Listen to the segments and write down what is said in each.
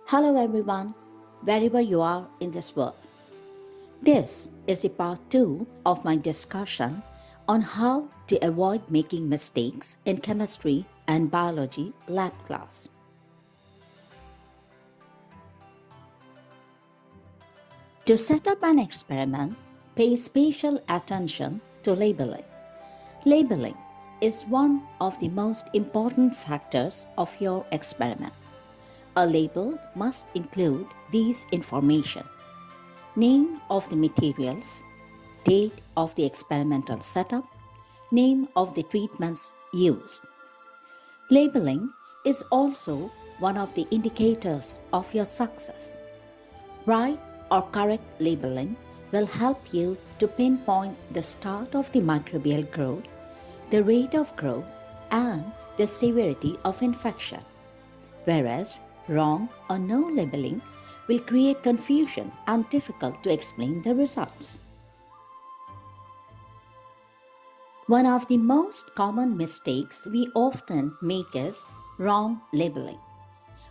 Hello everyone, wherever you are in this world. This is the part 2 of my discussion on how to avoid making mistakes in chemistry and biology lab class. To set up an experiment, pay special attention to labeling. Labeling is one of the most important factors of your experiment. A label must include these information: name of the materials, date of the experimental setup, name of the treatments used. Labeling is also one of the indicators of your success. Right or correct labeling will help you to pinpoint the start of the microbial growth, the rate of growth, and the severity of infection. Whereas wrong or no labeling will create confusion and difficult to explain the results. One of the most common mistakes we often make is wrong labeling.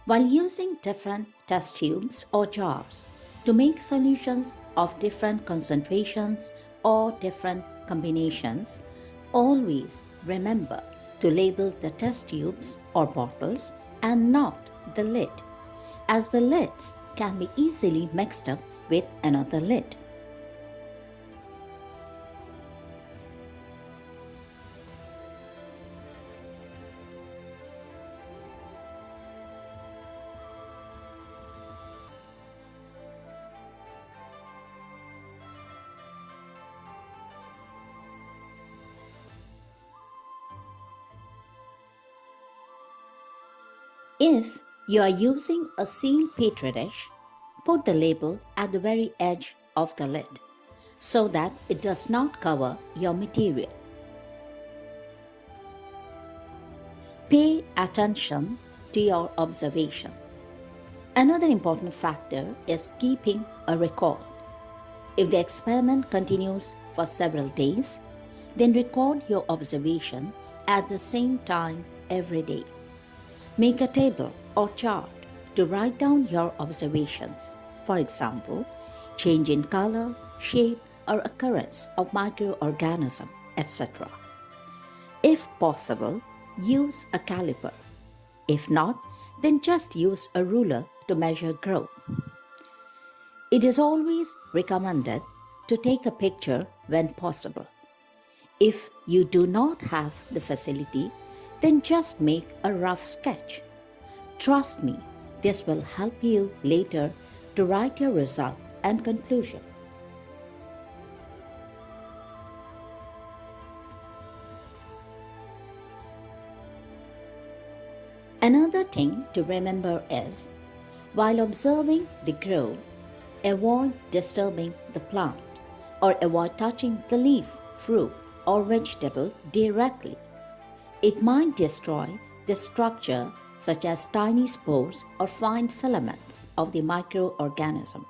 While using different test tubes or jars to make solutions of different concentrations or different combinations, always remember to label the test tubes or bottles and not the lid, as the lids can be easily mixed up with another lid. If you are using a sealed petri dish, put the label at the very edge of the lid so that it does not cover your material. Pay attention to your observation. Another important factor is keeping a record. If the experiment continues for several days, then record your observation at the same time every day. Make a table or chart to write down your observations. For example, change in color, shape, or occurrence of microorganism, etc. If possible, use a caliper. If not, then just use a ruler to measure growth. It is always recommended to take a picture when possible. If you do not have the facility, then just make a rough sketch. Trust me, this will help you later to write your result and conclusion. Another thing to remember is, while observing the growth, avoid disturbing the plant or avoid touching the leaf, fruit, or vegetable directly. It might destroy the structure such as tiny spores or fine filaments of the microorganism.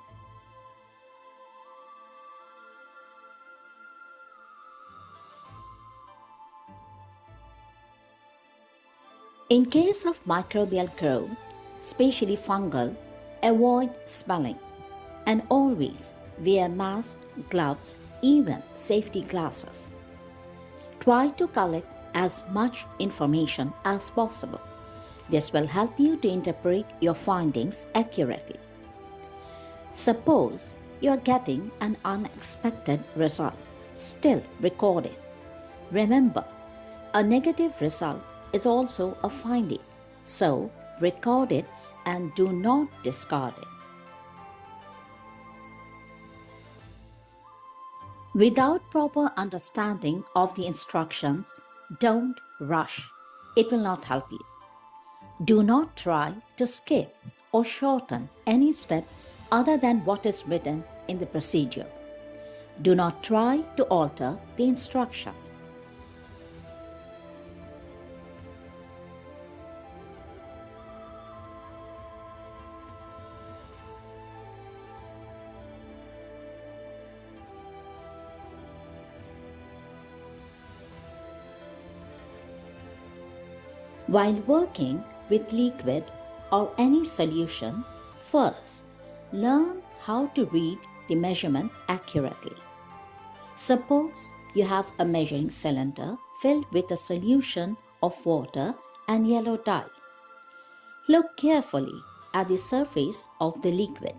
In case of microbial growth, especially fungal, avoid smelling and always wear masks, gloves, even safety glasses. Try to collect as much information as possible. This will help you to interpret your findings accurately. Suppose you are getting an unexpected result. Still record it. Remember, a negative result is also a finding, so record it and do not discard it. Without proper understanding of the instructions, don't rush. It will not help you. Do not try to skip or shorten any step other than what is written in the procedure. Do not try to alter the instructions. While working with liquid or any solution, First, learn how to read the measurement accurately. Suppose you have a measuring cylinder filled with a solution of water and yellow dye. Look carefully at the surface of the liquid.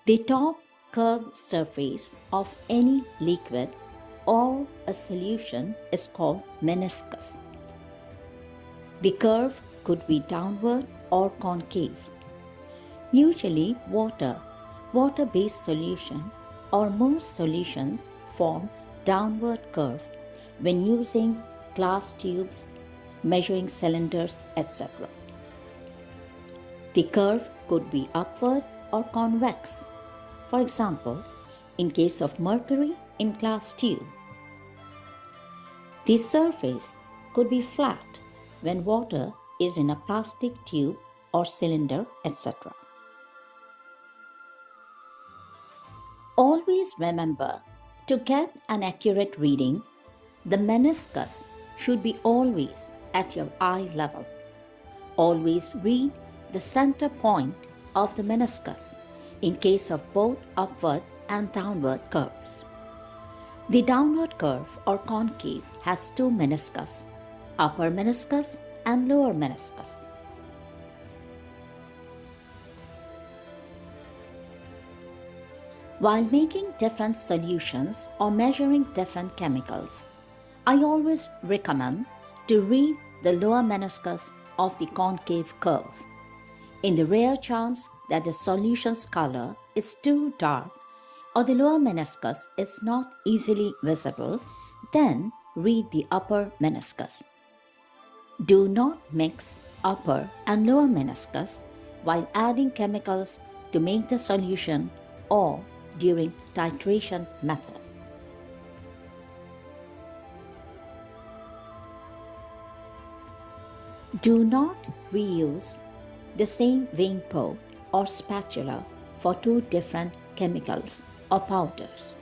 The top curved surface of any liquid or a solution is called meniscus. The curve could be downward or concave. Usually water-based solution or most solutions form downward curve when using glass tubes, measuring cylinders, etc. The curve could be upward or convex. For example, in case of mercury in glass tube. The surface could be flat when water is in a plastic tube or cylinder, etc. Always remember, to get an accurate reading, the meniscus should be always at your eye level. Always read the center point of the meniscus in case of both upward and downward curves. The downward curve or concave has two meniscus, upper meniscus and lower meniscus. While making different solutions or measuring different chemicals, I always recommend to read the lower meniscus of the concave curve. In the rare chance that the solution's color is too dark or the lower meniscus is not easily visible, then read the upper meniscus. Do not mix upper and lower meniscus while adding chemicals to make the solution or during titration method. Do not reuse the same weighing pot or spatula for two different chemicals or powders.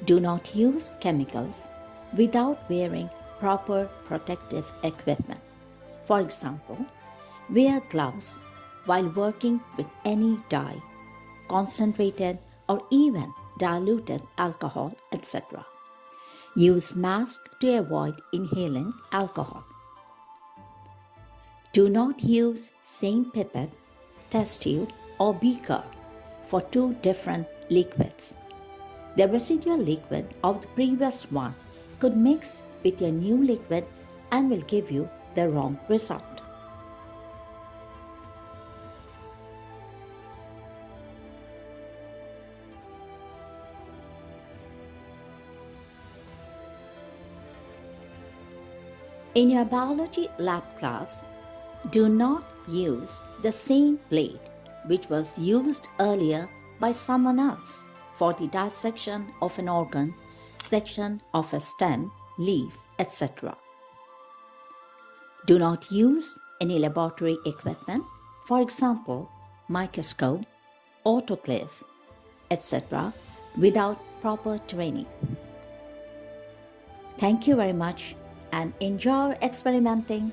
Do not use chemicals without wearing proper protective equipment. For example, wear gloves while working with any dye, concentrated or even diluted alcohol, etc. Use mask to avoid inhaling alcohol. Do not use same pipette, test tube or beaker for two different liquids. The residual liquid of the previous one could mix with your new liquid and will give you the wrong result. In your biology lab class, do not use the same blade which was used earlier by someone else for the dissection of an organ, section of a stem, leaf, etc. Do not use any laboratory equipment, for example, microscope, autoclave, etc., without proper training. Thank you very much and enjoy experimenting